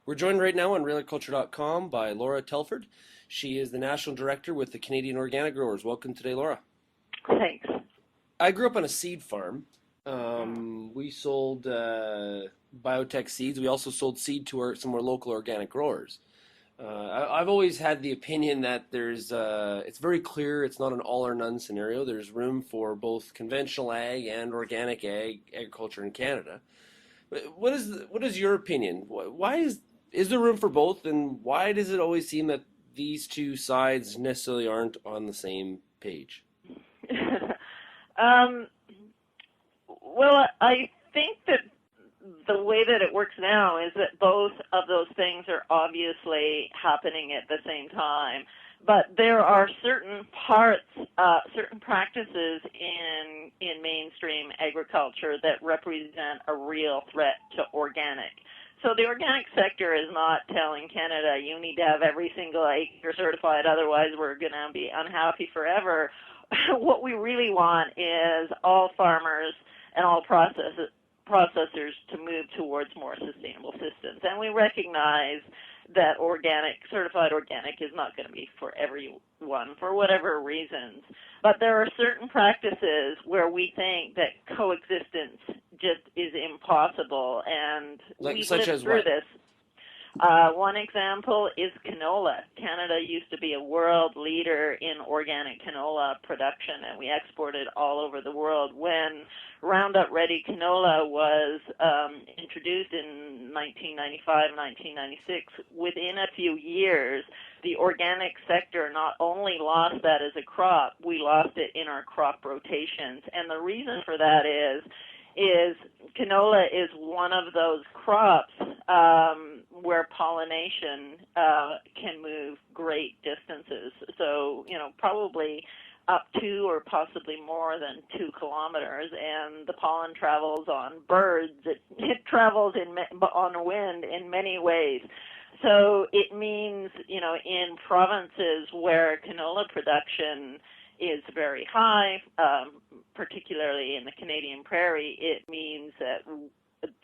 We're joined right now on RealAgriculture.com by Laura Telford. She is the National Director with the Canadian Organic Growers. Welcome today, Laura. Thanks. I grew up on a seed farm. We sold Biotech seeds. We also sold seed to some more local organic growers. I've always had the opinion that it's very clear it's not an all or none scenario. There's room for both conventional ag and organic agriculture in Canada. What is your opinion? Why is there room for both, and why does it always seem that these two sides necessarily aren't on the same page? Well, I think that the way that it works now is that both of those things are obviously happening at the same time. But there are certain certain practices in mainstream agriculture that represent a real threat to organic. So the organic sector is not telling Canada, you need to have every single acre certified, otherwise we're going to be unhappy forever. What we really want is all farmers and all processors to move towards more sustainable systems. And we recognize that certified organic is not going to be for everyone for whatever reasons. But there are certain practices where we think that coexistence just is impossible, and we've lived through this. One example is canola. Canada used to be a world leader in organic canola production, and we exported all over the world. When Roundup Ready canola was introduced in 1995, 1996, within a few years, the organic sector not only lost that as a crop, we lost it in our crop rotations. And the reason for that is canola is one of those crops where pollination can move great distances. So, probably up to or possibly more than 2 kilometers, and the pollen travels on birds. It travels on wind in many ways. So it means, in provinces where canola production is very high, particularly in the Canadian prairie, it means that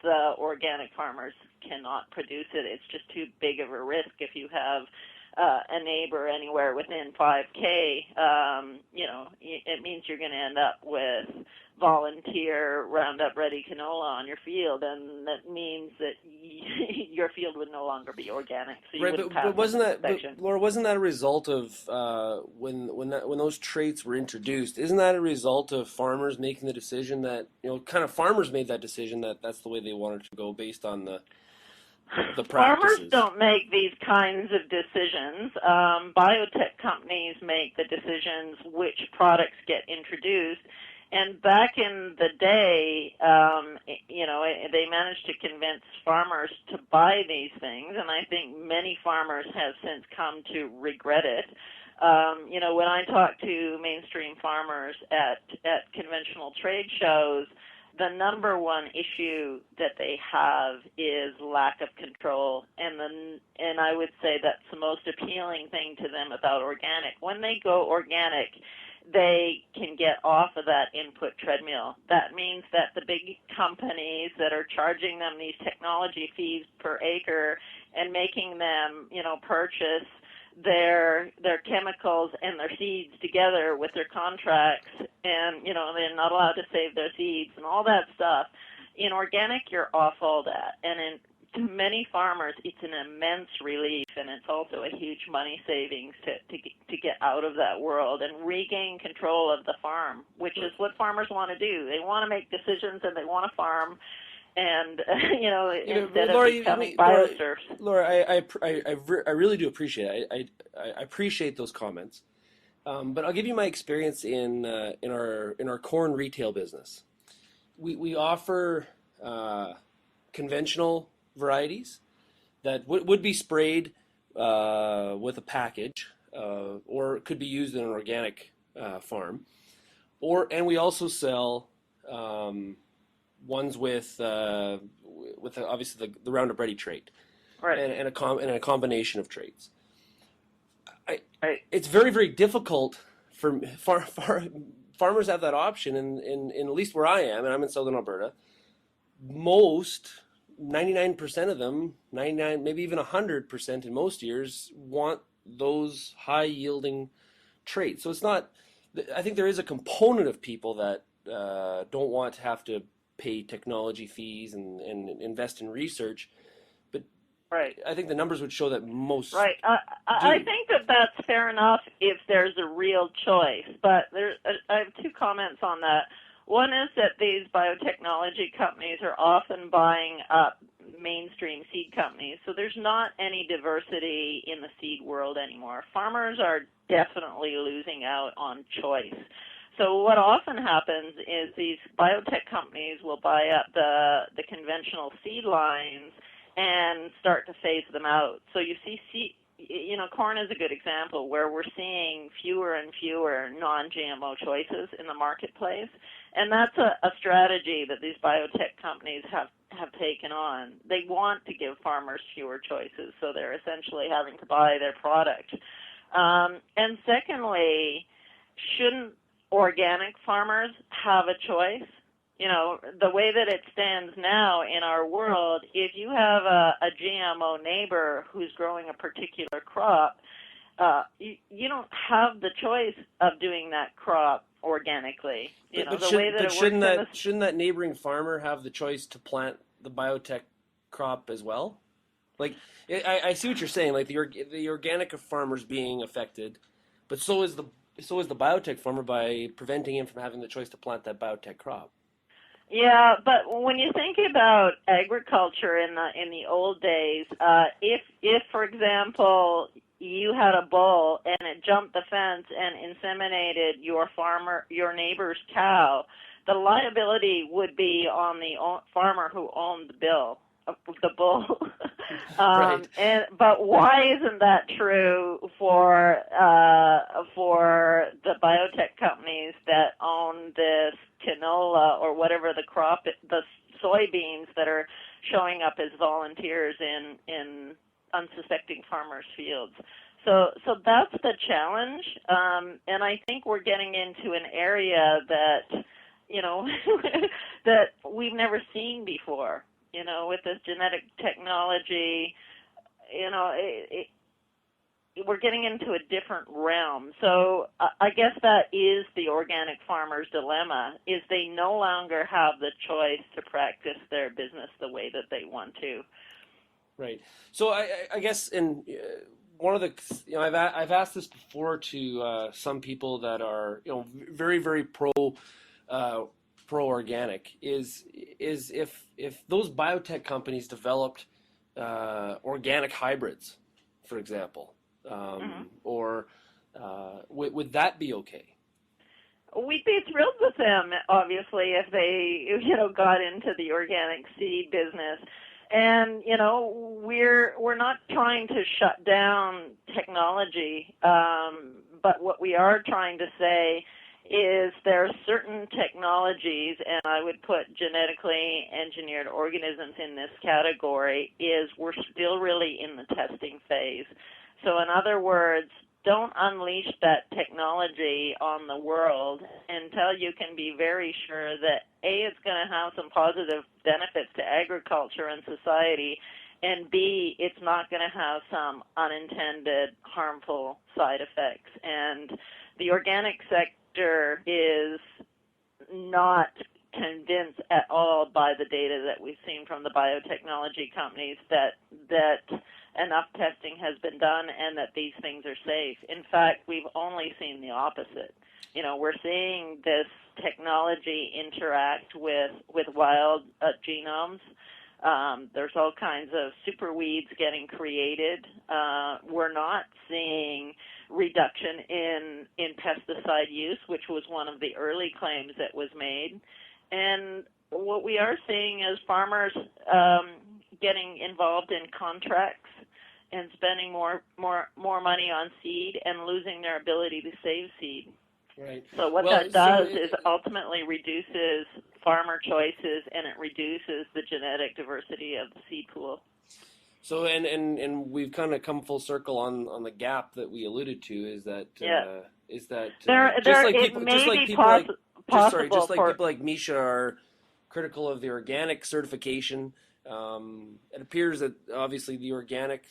the organic farmers cannot produce it. It's just too big of a risk. If you have a neighbor anywhere within 5K, it means you're going to end up with volunteer Roundup Ready canola on your field, and that means that your field would no longer be organic. So you wouldn't pass inspection. Laura, wasn't that a result of when those traits were introduced? Isn't that a result of farmers making the decision that farmers made that decision that that's the way they wanted to go based on the practices? Farmers don't make these kinds of decisions. Biotech companies make the decisions which products get introduced. And back in the day, they managed to convince farmers to buy these things, and I think many farmers have since come to regret it. When I talk to mainstream farmers at conventional trade shows, the number one issue that they have is lack of control, and I would say that's the most appealing thing to them about organic. When they go organic, they can get off of that input treadmill. That means that the big companies that are charging them these technology fees per acre and making them, purchase their chemicals and their seeds together with their contracts, and they're not allowed to save their seeds and all that stuff. In organic, you're off all that, and to many farmers, it's an immense relief, and it's also a huge money savings to get out of that world and regain control of the farm, which is what farmers want to do. They want to make decisions, and they want to farm, and instead of becoming bioserfs. Laura, I really do appreciate it. I appreciate those comments, but I'll give you my experience in our corn retail business. We offer conventional varieties that would be sprayed with a package, or could be used in an organic farm, and we also sell ones with obviously the Roundup Ready trait, right, and a combination of traits. It's very, very difficult for farmers have that option, in at least where I am, and I'm in southern Alberta. Most 99% of them, 99, maybe even 100% in most years, want those high yielding traits. So it's not, I think there is a component of people that don't want to have to pay technology fees and invest in research. But Right. I think the numbers would show that most Right. do. I think that that's fair enough if there's a real choice. But I have two comments on that. One is that these biotechnology companies are often buying up mainstream seed companies, so there's not any diversity in the seed world anymore. Farmers are definitely losing out on choice. So what often happens is these biotech companies will buy up the conventional seed lines and start to phase them out. So you see, corn is a good example where we're seeing fewer and fewer non-GMO choices in the marketplace. And that's a strategy that these biotech companies have taken on. They want to give farmers fewer choices, so they're essentially having to buy their product. And secondly, shouldn't organic farmers have a choice? The way that it stands now in our world, if you have a GMO neighbor who's growing a particular crop, you don't have the choice of doing that crop organically. Shouldn't that neighboring farmer have the choice to plant the biotech crop as well? Like, I see what you're saying. Like the organic farmer's being affected, but so is the biotech farmer by preventing him from having the choice to plant that biotech crop. Yeah, but when you think about agriculture in the old days, if for example you had a bull and it jumped the fence and inseminated your neighbor's cow, the liability would be on the farmer who owned the bull. Right. But why isn't that true for the biotech companies that own this canola or whatever the crop, the soybeans that are showing up as volunteers in unsuspecting farmers' fields? So that's the challenge, and I think we're getting into an area that that we've never seen before. With this genetic technology, we're getting into a different realm. So I guess that is the organic farmer's dilemma, is they no longer have the choice to practice their business the way that they want to. Right. So I guess one of the, I've asked this before to some people that are, very, very pro organic, is if those biotech companies developed organic hybrids, for example, or would that be okay? We'd be thrilled with them, obviously, if they got into the organic seed business. And we're not trying to shut down technology, but what we are trying to say is there are certain technologies, and I would put genetically engineered organisms in this category, is we're still really in the testing phase. So in other words, don't unleash that technology on the world until you can be very sure that A, it's going to have some positive benefits to agriculture and society, and B, it's not going to have some unintended harmful side effects. And the organic sector is not convinced at all by the data that we've seen from the biotechnology companies that enough testing has been done and that these things are safe. In fact, we've only seen the opposite. We're seeing this technology interact with wild genomes. There's all kinds of super weeds getting created. We're not seeing reduction in pesticide use, which was one of the early claims that was made. And what we are seeing is farmers getting involved in contracts and spending more money on seed and losing their ability to save seed. Right. So what that does is ultimately reduces farmer choices, and it reduces the genetic diversity of the seed pool. So and we've kind of come full circle on the gap that we alluded to, is that people like Misha are critical of the organic certification, It appears that obviously the organic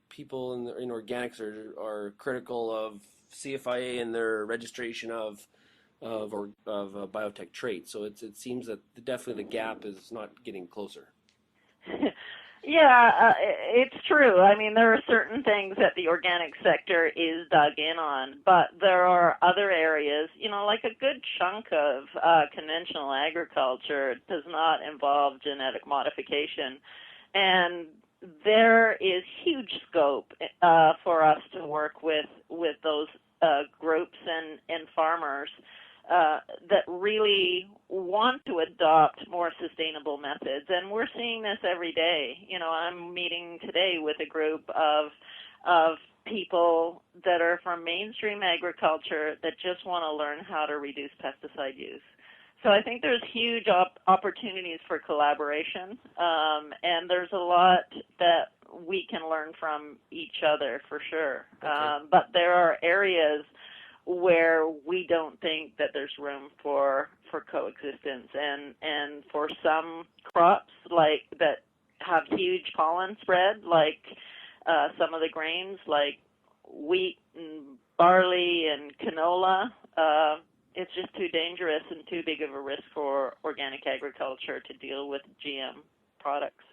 people in organics are critical of CFIA and their registration of biotech traits. So it seems that definitely the gap is not getting closer. Yeah, it's true. I mean, there are certain things that the organic sector is dug in on, but there are other areas, like a good chunk of conventional agriculture does not involve genetic modification. And there is huge scope for us to work with those groups and farmers that really want to adopt more sustainable methods. And we're seeing this every day. I'm meeting today with a group of people that are from mainstream agriculture that just want to learn how to reduce pesticide use. So I think there's huge opportunities for collaboration, and there's a lot that we can learn from each other for sure. Okay. But there are areas where we don't think that there's room for coexistence, and for some crops like that have huge pollen spread, like some of the grains like wheat and barley and canola, it's just too dangerous and too big of a risk for organic agriculture to deal with GM products.